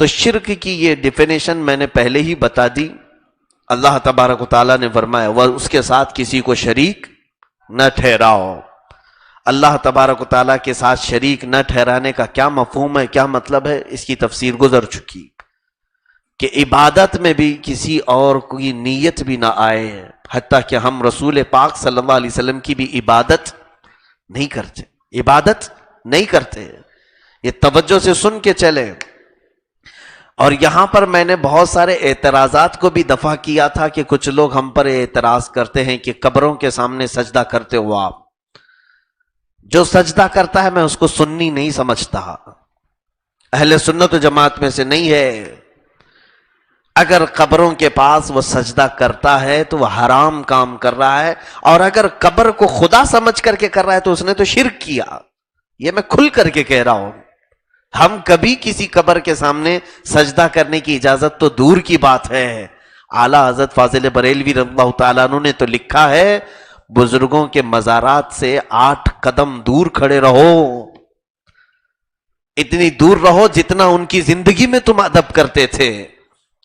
تو شرک کی یہ ڈیفینیشن میں نے پہلے ہی بتا دی. اللہ تبارک و تعالیٰ نے فرمایا وہ اس کے ساتھ کسی کو شریک نہ ٹھہراؤ. اللہ تبارک و تعالیٰ کے ساتھ شریک نہ ٹھہرانے کا کیا مفہوم ہے، کیا مطلب ہے، اس کی تفسیر گزر چکی کہ عبادت میں بھی کسی اور کی نیت بھی نہ آئے، حتیٰ کہ ہم رسول پاک صلی اللہ علیہ وسلم کی بھی عبادت نہیں کرتے. یہ توجہ سے سن کے چلیں. اور یہاں پر میں نے بہت سارے اعتراضات کو بھی دفع کیا تھا کہ کچھ لوگ ہم پر اعتراض کرتے ہیں کہ قبروں کے سامنے سجدہ کرتے ہو آپ. جو سجدہ کرتا ہے میں اس کو سنی نہیں سمجھتا، اہل سنت و جماعت میں سے نہیں ہے. اگر قبروں کے پاس وہ سجدہ کرتا ہے تو وہ حرام کام کر رہا ہے، اور اگر قبر کو خدا سمجھ کر کے کر رہا ہے تو اس نے تو شرک کیا. یہ میں کھل کر کے کہہ رہا ہوں. ہم کبھی کسی قبر کے سامنے سجدہ کرنے کی اجازت تو دور کی بات ہے. اعلیٰ حضرت فاضل بریلوی رضی اللہ تعالیٰ عنہ نے تو لکھا ہے بزرگوں کے مزارات سے 8 قدم دور کھڑے رہو، اتنی دور رہو جتنا ان کی زندگی میں تم ادب کرتے تھے.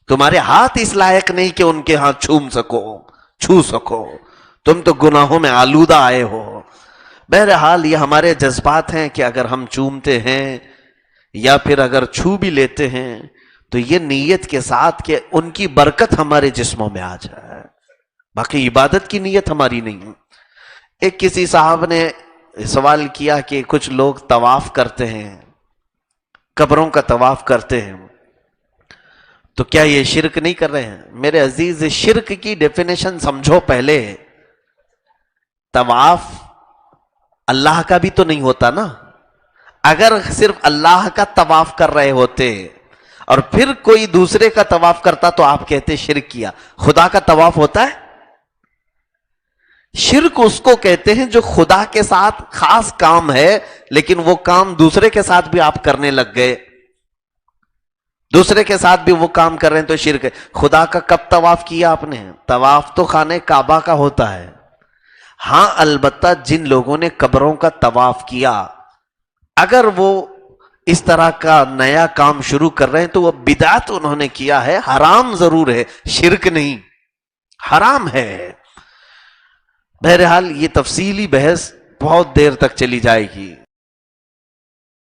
تمہارے ہاتھ اس لائق نہیں کہ ان کے ہاتھ چھو سکو. تم تو گناہوں میں آلودہ آئے ہو. بہرحال یہ ہمارے جذبات ہیں کہ اگر ہم چومتے ہیں یا پھر اگر چھو بھی لیتے ہیں تو یہ نیت کے ساتھ کہ ان کی برکت ہمارے جسموں میں آ جائے، باقی عبادت کی نیت ہماری نہیں. ایک کسی صاحب نے سوال کیا کہ کچھ لوگ طواف کرتے ہیں، قبروں کا طواف کرتے ہیں، تو کیا یہ شرک نہیں کر رہے ہیں؟ میرے عزیز، شرک کی ڈیفینیشن سمجھو پہلے. طواف اللہ کا بھی تو نہیں ہوتا نا. اگر صرف اللہ کا طواف کر رہے ہوتے اور پھر کوئی دوسرے کا طواف کرتا تو آپ کہتے شرک کیا. خدا کا طواف ہوتا ہے؟ شرک اس کو کہتے ہیں جو خدا کے ساتھ خاص کام ہے لیکن وہ کام دوسرے کے ساتھ بھی آپ کرنے لگ گئے، دوسرے کے ساتھ بھی وہ کام کر رہے ہیں تو شرک ہے. خدا کا کب طواف کیا آپ نے؟ طواف تو خانہ کعبہ کا ہوتا ہے. ہاں البتہ جن لوگوں نے قبروں کا طواف کیا اگر وہ اس طرح کا نیا کام شروع کر رہے ہیں تو وہ بدعت انہوں نے کیا ہے. حرام ضرور ہے، شرک نہیں، حرام ہے. بہرحال یہ تفصیلی بحث بہت دیر تک چلی جائے گی.